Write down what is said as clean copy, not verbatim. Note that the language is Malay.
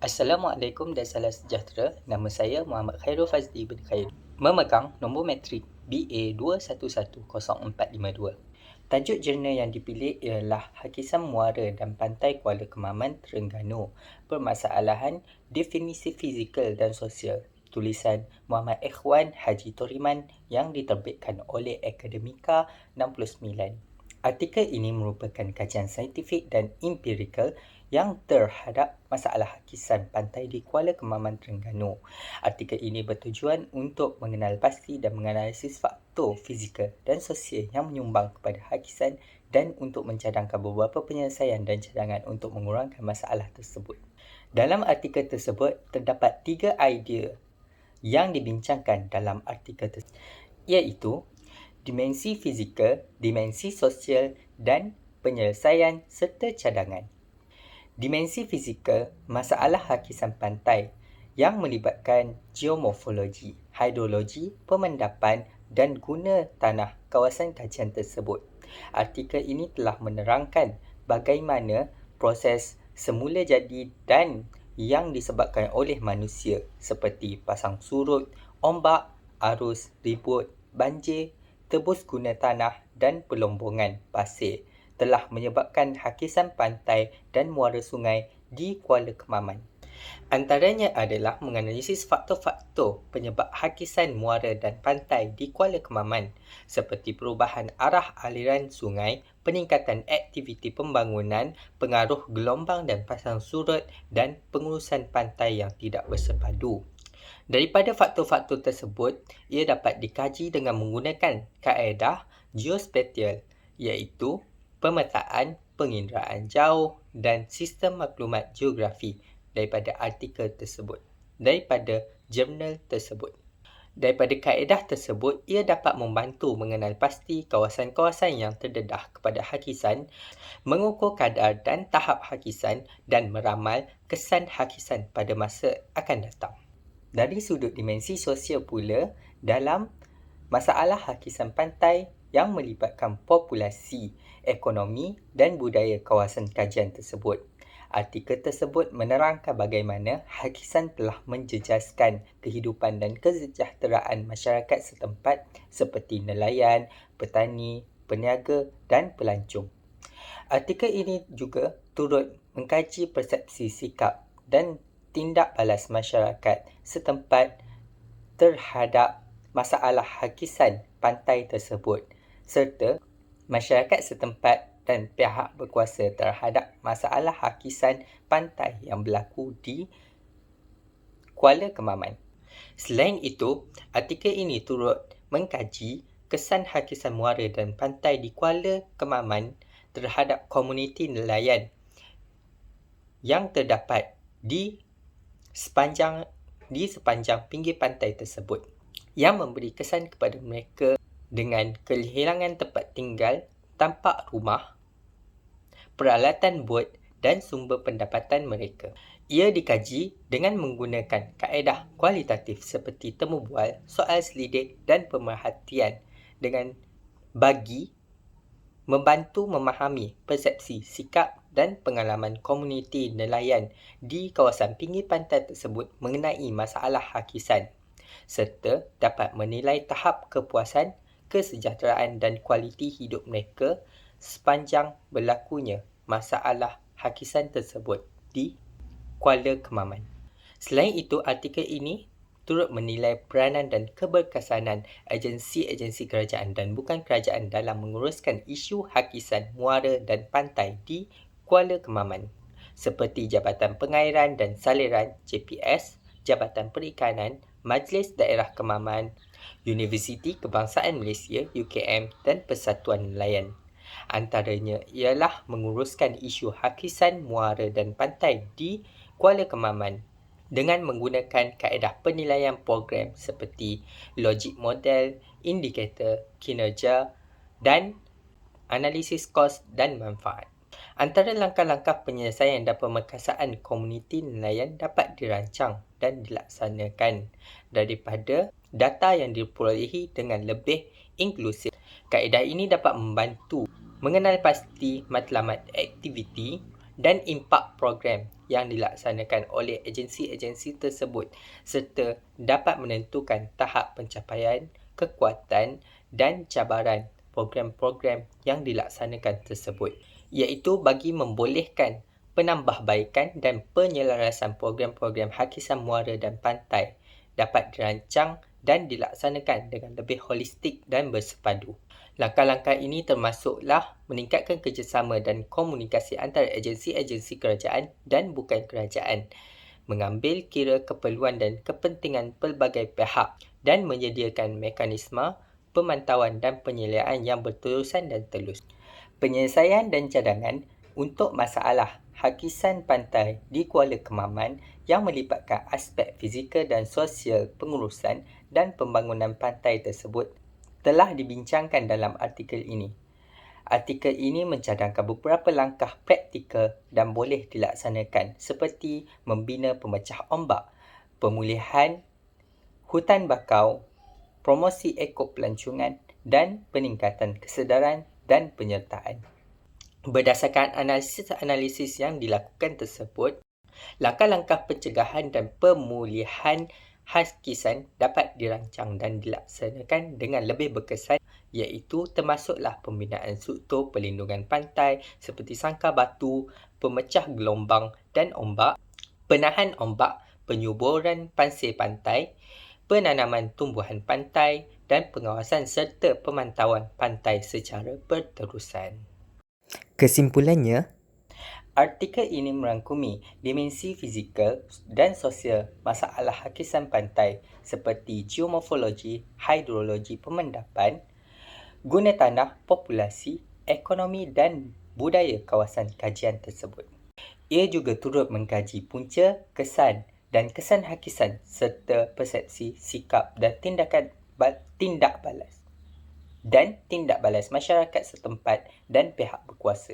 Assalamualaikum dan salam sejahtera. Nama saya Muhammad Khairul Fazli bin Khair. Memegang nombor matrik BA21100452. Tajuk jurnal yang dipilih ialah Hakisan Muara dan Pantai Kuala Kemaman, Terengganu. Permasalahan definisi fizikal dan sosial. Tulisan Muhammad Ikhwan Haji Toriman yang diterbitkan oleh Akademika 69. Artikel ini merupakan kajian saintifik dan empirikal yang terhadap masalah hakisan pantai di Kuala Kemaman, Terengganu. Artikel ini bertujuan untuk mengenal pasti dan menganalisis faktor fizikal dan sosial yang menyumbang kepada hakisan dan untuk mencadangkan beberapa penyelesaian dan cadangan untuk mengurangkan masalah tersebut. Dalam artikel tersebut, terdapat 3 idea yang dibincangkan dalam artikel tersebut, iaitu dimensi fizikal, dimensi sosial dan penyelesaian serta cadangan. Dimensi fizikal, masalah hakisan pantai yang melibatkan geomorfologi, hidrologi, pemandapan dan guna tanah kawasan kajian tersebut. Artikel ini telah menerangkan bagaimana proses semula jadi dan yang disebabkan oleh manusia seperti pasang surut, ombak, arus, ribut, banjir, tebus guna tanah dan pelombongan pasir telah menyebabkan hakisan pantai dan muara sungai di Kuala Kemaman. Antaranya adalah menganalisis faktor-faktor penyebab hakisan muara dan pantai di Kuala Kemaman seperti perubahan arah aliran sungai, peningkatan aktiviti pembangunan, pengaruh gelombang dan pasang surut dan pengurusan pantai yang tidak bersepadu. Daripada faktor-faktor tersebut, ia dapat dikaji dengan menggunakan kaedah geospatial iaitu pemetaan, penginderaan jauh dan sistem maklumat geografi daripada artikel tersebut, daripada jurnal tersebut. Daripada kaedah tersebut, ia dapat membantu mengenal pasti kawasan-kawasan yang terdedah kepada hakisan, mengukur kadar dan tahap hakisan dan meramal kesan hakisan pada masa akan datang. Dari sudut dimensi sosial pula, dalam masalah hakisan pantai yang melibatkan populasi, ekonomi dan budaya kawasan kajian tersebut. Artikel tersebut menerangkan bagaimana hakisan telah menjejaskan kehidupan dan kesejahteraan masyarakat setempat seperti nelayan, petani, peniaga dan pelancong. Artikel ini juga turut mengkaji persepsi sikap dan tindak balas masyarakat setempat terhadap masalah hakisan pantai tersebut serta masyarakat setempat dan pihak berkuasa terhadap masalah hakisan pantai yang berlaku di Kuala Kemaman. Selain itu, artikel ini turut mengkaji kesan hakisan muara dan pantai di Kuala Kemaman terhadap komuniti nelayan yang terdapat di sepanjang pinggir pantai tersebut, yang memberi kesan kepada mereka dengan kehilangan tempat tinggal, tapak rumah, peralatan bot dan sumber pendapatan mereka. Ia dikaji dengan menggunakan kaedah kualitatif seperti temu bual, soal selidik dan pemerhatian dengan bagi membantu memahami persepsi, sikap dan pengalaman komuniti nelayan di kawasan pinggir pantai tersebut mengenai masalah hakisan serta dapat menilai tahap kepuasan, kesejahteraan dan kualiti hidup mereka sepanjang berlakunya masalah hakisan tersebut di Kuala Kemaman. Selain itu, artikel ini turut menilai peranan dan keberkesanan agensi-agensi kerajaan dan bukan kerajaan dalam menguruskan isu hakisan muara dan pantai di Kuala Kemaman seperti Jabatan Pengairan dan Saliran JPS, Jabatan Perikanan, Majlis Daerah Kemaman, Universiti Kebangsaan Malaysia UKM dan Persatuan Nelayan. Antaranya ialah menguruskan isu hakisan muara dan pantai di Kuala Kemaman dengan menggunakan kaedah penilaian program seperti logik model, indikator, kinerja dan analisis kos dan manfaat. Antara langkah-langkah penyelesaian dan pemerkasaan komuniti nelayan dapat dirancang dan dilaksanakan daripada data yang diperolehi dengan lebih inklusif. Kaedah ini dapat membantu mengenal pasti matlamat aktiviti dan impak program yang dilaksanakan oleh agensi-agensi tersebut serta dapat menentukan tahap pencapaian, kekuatan dan cabaran program-program yang dilaksanakan tersebut, iaitu bagi membolehkan penambahbaikan dan penyelarasan program-program hakisan muara dan pantai dapat dirancang dan dilaksanakan dengan lebih holistik dan bersepadu. Langkah-langkah ini termasuklah meningkatkan kerjasama dan komunikasi antara agensi-agensi kerajaan dan bukan kerajaan, mengambil kira keperluan dan kepentingan pelbagai pihak dan menyediakan mekanisme pemantauan dan penyeliaan yang berterusan dan telus. Penyelesaian dan cadangan untuk masalah hakisan pantai di Kuala Kemaman yang melibatkan aspek fizikal dan sosial pengurusan dan pembangunan pantai tersebut telah dibincangkan dalam artikel ini. Artikel ini mencadangkan beberapa langkah praktikal dan boleh dilaksanakan seperti membina pemecah ombak, pemulihan hutan bakau, promosi ekopelancongan dan peningkatan kesedaran dan penyertaan. Berdasarkan analisis yang dilakukan tersebut, langkah-langkah pencegahan dan pemulihan hakisan dapat dirancang dan dilaksanakan dengan lebih berkesan, iaitu termasuklah pembinaan struktur pelindungan pantai seperti sangkar batu, pemecah gelombang dan ombak, penahan ombak, penyuburan pasir pantai, penanaman tumbuhan pantai dan pengawasan serta pemantauan pantai secara berterusan. Kesimpulannya, artikel ini merangkumi dimensi fizikal dan sosial masalah hakisan pantai seperti geomorfologi, hidrologi pemandapan, guna tanah, populasi, ekonomi dan budaya kawasan kajian tersebut. Ia juga turut mengkaji punca, kesan dan kesan hakisan serta persepsi, sikap dan tindak balas masyarakat setempat dan pihak berkuasa.